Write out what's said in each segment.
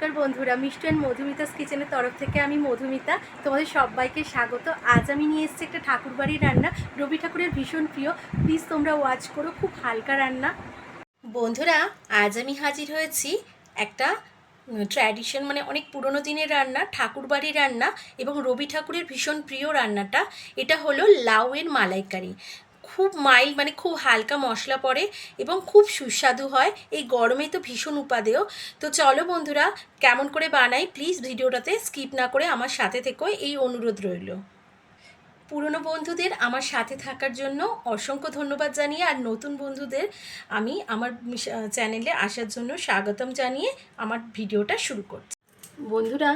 নমস্কার বন্ধুরা, মিষ্টি অ্যান্ড মধুমিতাস কিচেনের তরফ থেকে আমি মধুমিতা তোমাদের সবাইকে স্বাগত। আজ আমি নিয়ে এসেছি একটা ঠাকুরবাড়ির রান্না, রবি ঠাকুরের ভীষণ প্রিয়। প্লিজ তোমরা ওয়াচ করো, খুব হালকা রান্না। বন্ধুরা, আজ আমি হাজির হয়েছি একটা ট্র্যাডিশন, মানে অনেক পুরনো দিনের রান্না, ঠাকুরবাড়ির রান্না এবং রবি ঠাকুরের ভীষণ প্রিয় রান্নাটা। এটা হলো লাউয়ের মালাইকারি। খুব মাইল্ড, মানে খুব হালকা মশলা পড়ে এবং খুব সুস্বাদু হয়। এই গরমে তো ভীষণ উপাদেয়। তো চলো বন্ধুরা, কেমন করে বানাই প্লিজ ভিডিওটাতে স্কিপ না করে আমার সাথে থেকো, এই অনুরোধ রইল। পুরনো বন্ধুদের আমার সাথে থাকার জন্য অসংখ্য ধন্যবাদ জানিয়ে, আর নতুন বন্ধুদের আমি আমার চ্যানেলে আসার জন্য স্বাগতম জানিয়ে আমার ভিডিওটা শুরু করছি। বন্ধুরা,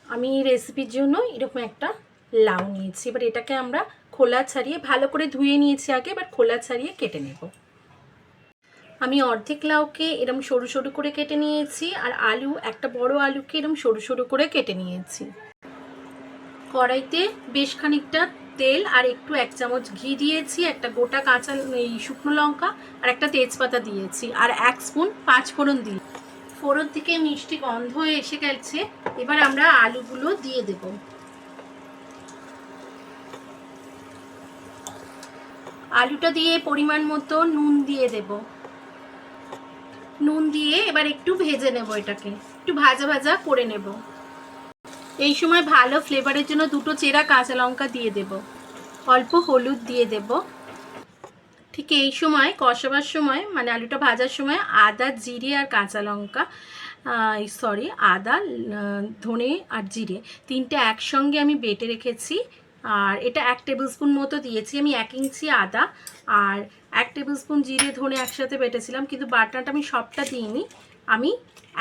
আমি রেসিপির জন্য এরকম একটা লাউ নিয়েছি। এবার এটাকে আমরা খোলা ছাড়িয়ে ভালো করে ধুয়ে নিয়েছি আগে, এবার খোলা ছাড়িয়ে কেটে নেব। আমি অর্ধেক লাউকে এরকম সরু সরু করে কেটে নিয়েছি, আর আলু, একটা বড় আলুকে এরকম সরু সরু করে কেটে নিয়েছি। কড়াইতে বেশ খানিকটা তেল আর একটু 1 চামচ ঘি দিয়েছি, একটা গোটা কাঁচা এই শুকনো লঙ্কা আর একটা তেজপাতা দিয়েছি, আর 1 স্পুন 5 ফোড়ন দিই। ফোড়ন থেকে মিষ্টি গন্ধ এসে গেছে, এবার আমরা আলুগুলো দিয়ে দেব। আলুটা দিয়ে পরিমাণ মতো নুন দিয়ে দেব। নুন দিয়ে এবার একটু ভেজে নেব, এটাকে একটু ভাজা ভাজা করে নেব। এই সময় ভালো ফ্লেভারের জন্য 2টো চেরা কাঁচা লঙ্কা দিয়ে দেব, অল্প হলুদ দিয়ে দেব। ঠিক এই সময় কষাবার সময়, মানে আলুটা ভাজার সময়, আদা, জিরে আর কাঁচা লঙ্কা, আদা, ধনে আর জিরে 3টে একসঙ্গে আমি বেটে রেখেছি। আর এটা 1 টেবিল স্পুন মতো দিয়েছি আমি। 1 ইঞ্চি আদা আর 1 টেবিল স্পুন জিরে ধনে একসাথে বেটেছিলাম, কিন্তু বাটনাটা আমি সবটা দিইনি। আমি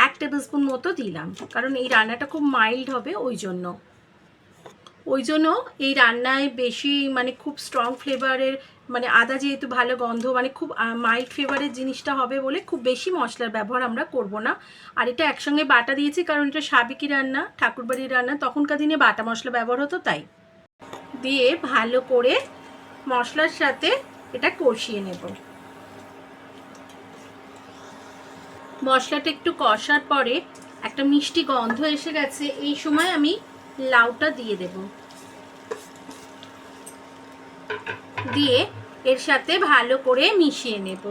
1 টেবিল স্পুন মতো দিলাম, কারণ এই রান্নাটা খুব মাইল্ড হবে, ওই জন্য এই রান্নায় বেশি, মানে খুব স্ট্রং ফ্লেভারের, মানে আদা যেহেতু ভালো গন্ধ, মানে খুব মাইল্ড ফ্লেভারের জিনিসটা হবে বলে খুব বেশি মশলার ব্যবহার আমরা করব না। আর এটা একসঙ্গে বাটা দিয়েছি, কারণ এটা সাবেকি রান্না, ঠাকুরবাড়ির রান্না, তখনকার দিনে বাটা মশলা ব্যবহার হতো, তাই দিয়ে ভালো করে মশলার সাথে এটা কষিয়ে নেব। মশলাটা একটু কষার পরে একটা মিষ্টি গন্ধ এসে গেছে, এই সময় আমি লাউটা দিয়ে দেব। দিয়ে এর সাথে ভালো করে মিশিয়ে নেব।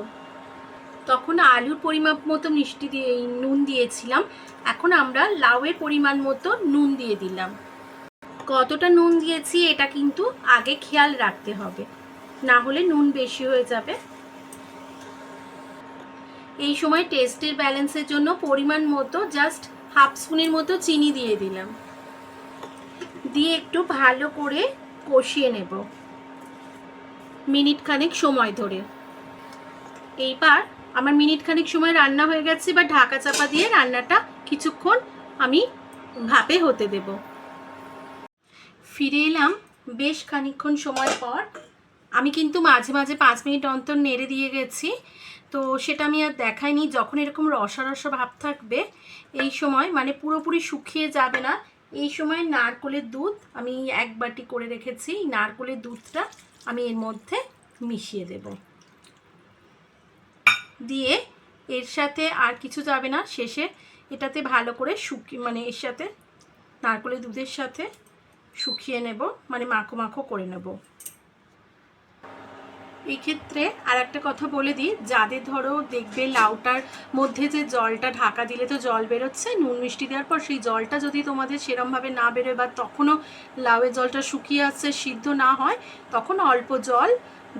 তখন আলুর পরিমাপ মতো মিষ্টি দিয়ে নুন দিয়েছিলাম, এখন আমরা লাউয়ের পরিমাণ মতো নুন দিয়ে দিলাম। কতটা নুন দিয়েছি এটা কিন্তু আগে খেয়াল রাখতে হবে, না হলে নুন বেশি হয়ে যাবে। এই সময় টেস্টের ব্যালেন্সের জন্য পরিমাণ মতো জাস্ট হাফ স্পুনের মতো চিনি দিয়ে দিলাম, দিয়ে একটু ভালো করে কষিয়ে নেব মিনিট খানেক সময় ধরে। এইবার আমার মিনিট খানেক সময় রান্না হয়ে গেছে, এবার ঢাকা চাপা দিয়ে রান্নাটা কিছুক্ষণ আমি ভাপে হতে দেব। ফিরে এলাম বেশ খানিকক্ষণ সময় পর। আমি কিন্তু মাঝে মাঝে 5 মিনিট অন্তর নেড়ে দিয়ে গেছি, তো সেটা আমি আর দেখাইনি। যখন এরকম রসা রসা ভাব থাকবে, এই সময়, মানে পুরোপুরি শুকিয়ে যাবে না, এই সময় নারকেলের দুধ আমি 1 বাটি করে রেখেছি, নারকেলের দুধটা আমি এর মধ্যে মিশিয়ে দেব। দিয়ে এর সাথে আর কিছু যাবে না, শেষে এটাতে ভালো করে মানে এর সাথে নারকেলের দুধের সাথে শুকিয়ে নেব, মানে মাখো মাখো করে নেব। এই ক্ষেত্রে আর একটা কথা বলে দিই, যাদের ধরো দেখবে লাউটার মধ্যে যে জলটা, ঢাকা দিলে তো জল বেরোচ্ছে নুন মিষ্টি দেওয়ার পর, সেই জলটা যদি তোমাদের সেরমভাবে না বেরোয়, বা তখনও লাউয়ের জলটা শুকিয়ে আসছে, সিদ্ধ না হয়, তখন অল্প জল,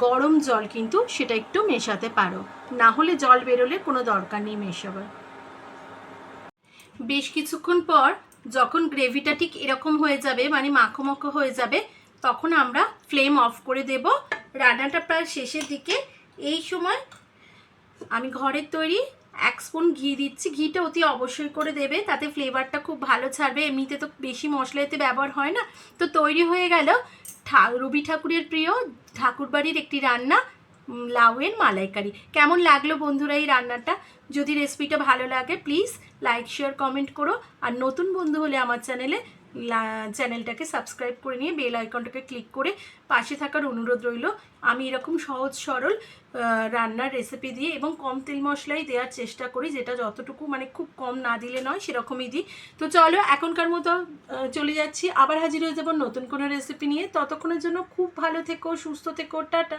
গরম জল কিন্তু সেটা একটু মেশাতে পারো, না হলে জল বেরোলে কোনো দরকার নেই মেশাবার। বেশ কিছুক্ষণ পর যখন গ্রেভিটা ঠিক এরকম হয়ে যাবে, মানে মাখো মাখো হয়ে যাবে, তখন আমরা ফ্লেম অফ করে দেব। রান্নাটা প্রায় শেষের দিকে। এই সময় আমি ঘরের তৈরি 1 স্পুন ঘি দিচ্ছি। ঘিটা অতি অবশ্যই করে দেবে, তাতে ফ্লেভারটা খুব ভালো ছাড়বে। এমনিতে তো বেশি মশলা এতে ব্যবহার হয় না। তো তৈরি হয়ে গেল রবি ঠাকুরের প্রিয় ঠাকুরবাড়ির একটি রান্না, লাউয়ের মালাইকারি। কেমন লাগলো বন্ধুরা এই রান্নাটা? যদি রেসিপিটা ভালো লাগে প্লিজ লাইক শেয়ার কমেন্ট করো, আর নতুন বন্ধু হলে আমার চ্যানেলে চ্যানেলটাকে সাবস্ক্রাইব করে নিয়ে বেল আইকনটাকে ক্লিক করে পাশে থাকার অনুরোধ রইল। আমি এরকম সহজ সরল রান্নার রেসিপি দিয়ে এবং কম তেল মশলাই দেওয়ার চেষ্টা করি, যেটা যতটুকু মানে খুব কম না দিলে নয় সেরকমই দিই। তো চলো এখনকার মতো চলে যাচ্ছি, আবার হাজির হয়ে যাবো নতুন কোনো রেসিপি নিয়ে। ততক্ষণের জন্য খুব ভালো থেকো, সুস্থ থেকো, টাটা।